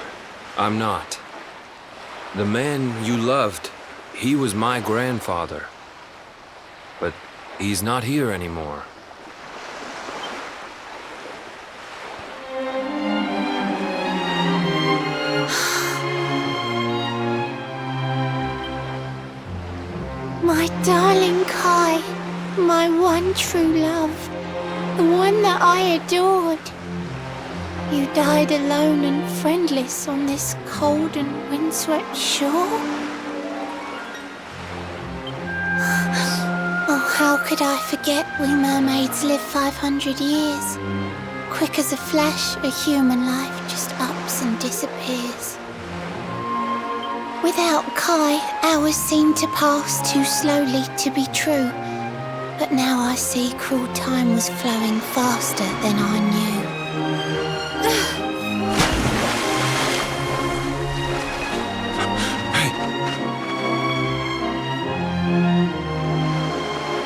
I'm not. The man you loved, he was my grandfather. But he's not here anymore. My darling Kai, my one true love, the one that I adored. You died alone and friendless on this cold and windswept shore? Oh, how could I forget we mermaids live 500 years? Quick as a flash, a human life just ups and disappears. Without Kai, hours seem to pass too slowly to be true. But now I see cruel time was flowing faster than I knew.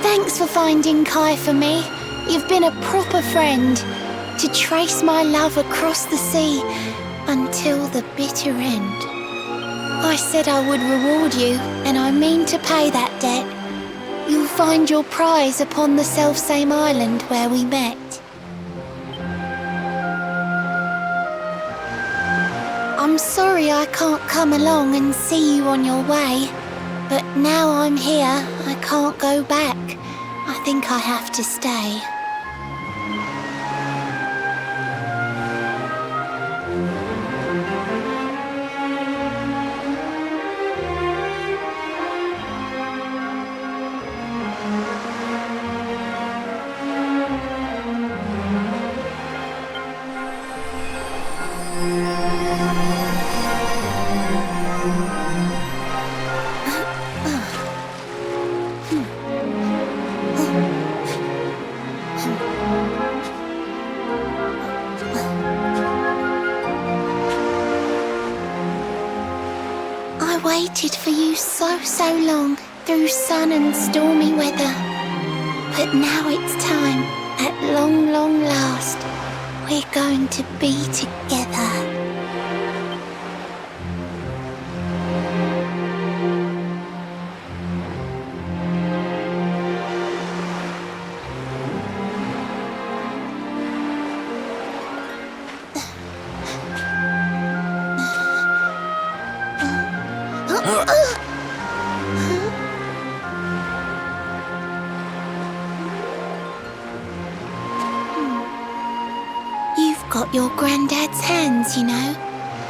Thanks for finding Kai for me. You've been a proper friend. To trace my love across the sea until the bitter end. I said I would reward you, and I mean to pay that debt. You'll find your prize upon the selfsame island where we met. I'm sorry I can't come along and see you on your way, but now I'm here, I can't go back. I think I have to stay. I waited for you so long, through sun and stormy weather. But now it's time, at long last, we're going to be together. You've got your granddad's hands, you know.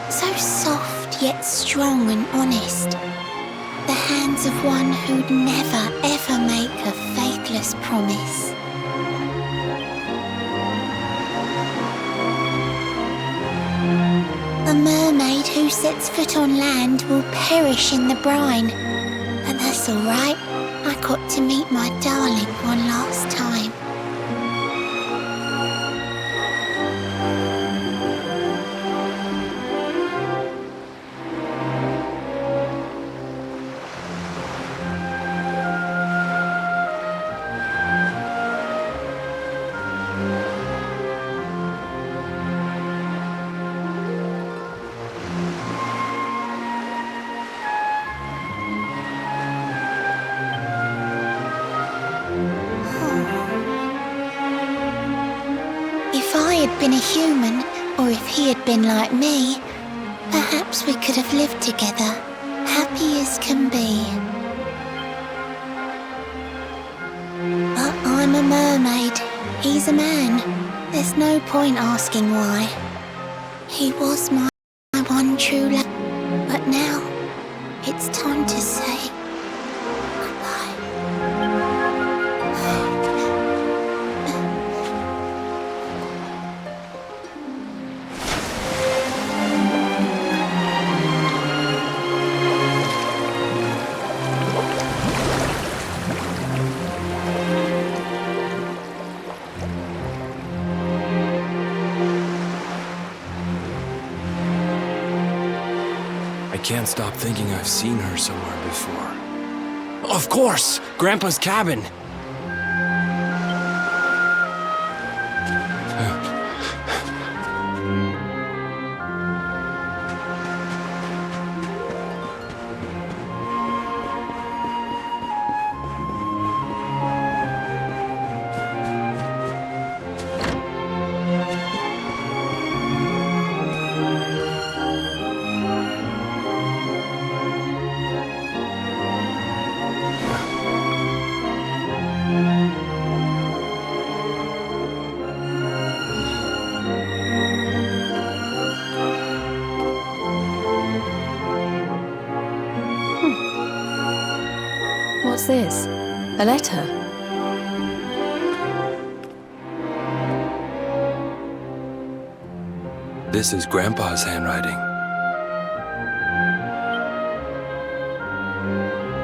So soft yet strong and honest. The hands of one who'd never ever make a faithless promise. A mermaid who sets foot on land will perish in the brine. But that's all right. I got to meet my darling one last time. If I had been a human, or if he had been like me, perhaps we could have lived together, happy as can be. is a man. There's no point asking why. He was my one true love, but now it's time to say goodbye. I can't stop thinking I've seen her somewhere before. Of course! Grandpa's cabin! What's this? A letter? This is Grandpa's handwriting.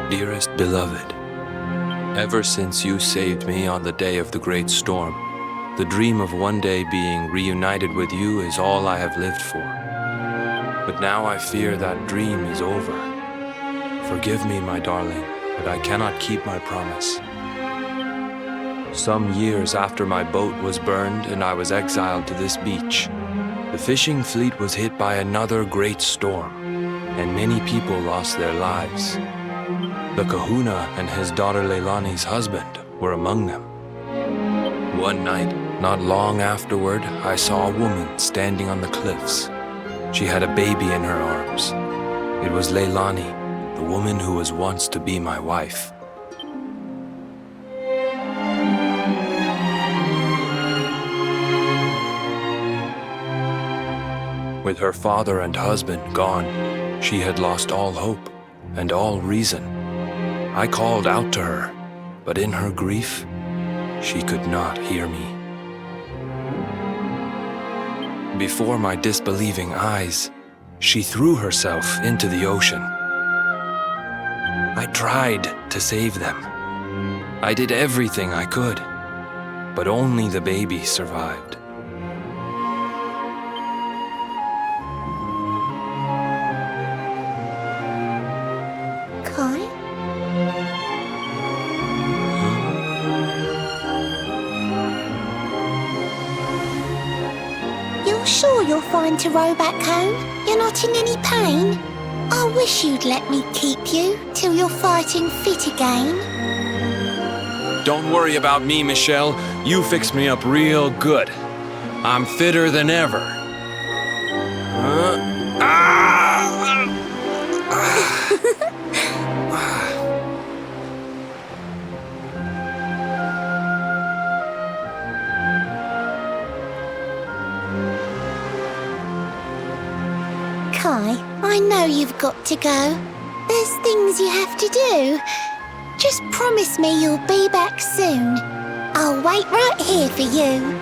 Dearest beloved, ever since you saved me on the day of the great storm, the dream of one day being reunited with you is all I have lived for. But now I fear that dream is over. Forgive me, my darling, but I cannot keep my promise. Some years after my boat was burned and I was exiled to this beach, the fishing fleet was hit by another great storm, and many people lost their lives. The kahuna and his daughter Leilani's husband were among them. One night, not long afterward, I saw a woman standing on the cliffs. She had a baby in her arms. It was Leilani, the woman who was once to be my wife. With her father and husband gone, she had lost all hope and all reason. I called out to her, but in her grief, she could not hear me. Before my disbelieving eyes, she threw herself into the ocean. I tried to save them. I did everything I could, but only the baby survived. Kai? You're sure you're fine to row back home? You're not in any pain? I wish you'd let me keep you till you're fighting fit again. Don't worry about me, Michelle. You fixed me up real good. I'm fitter than ever. Kai, I know you've got to go. There's things you have to do. Just promise me you'll be back soon. I'll wait right here for you.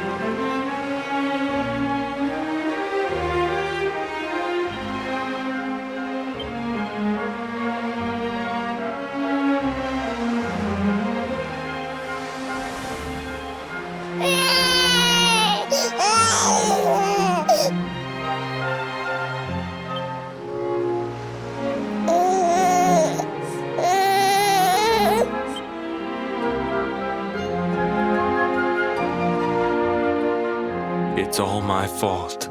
It's all my fault.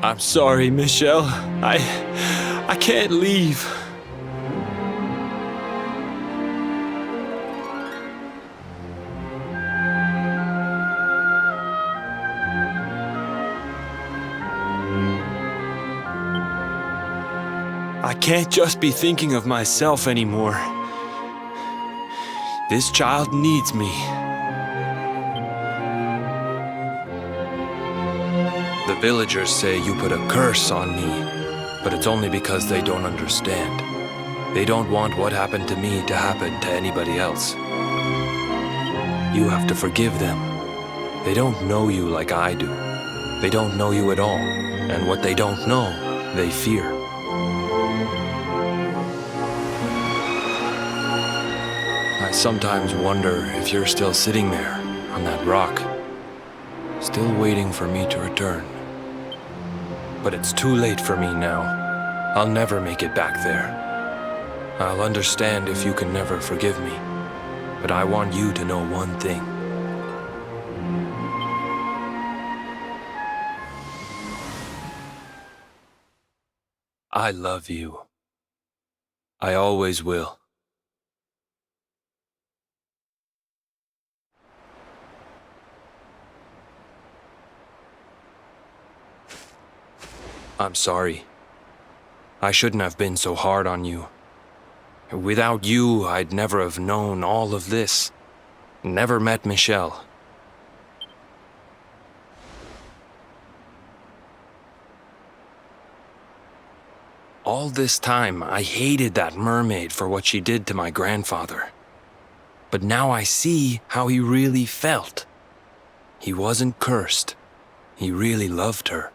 I'm sorry, Michelle. I can't leave. I can't just be thinking of myself anymore. This child needs me. The villagers say you put a curse on me, but it's only because they don't understand. They don't want what happened to me to happen to anybody else. You have to forgive them. They don't know you like I do. They don't know you at all, and what they don't know, they fear. I sometimes wonder if you're still sitting there on that rock, still waiting for me to return. But it's too late for me now. I'll never make it back there. I'll understand if you can never forgive me, but I want you to know one thing. I love you. I always will. I'm sorry. I shouldn't have been so hard on you. Without you, I'd never have known all of this. Never met Michelle. All this time, I hated that mermaid for what she did to my grandfather. But now I see how he really felt. He wasn't cursed. He really loved her.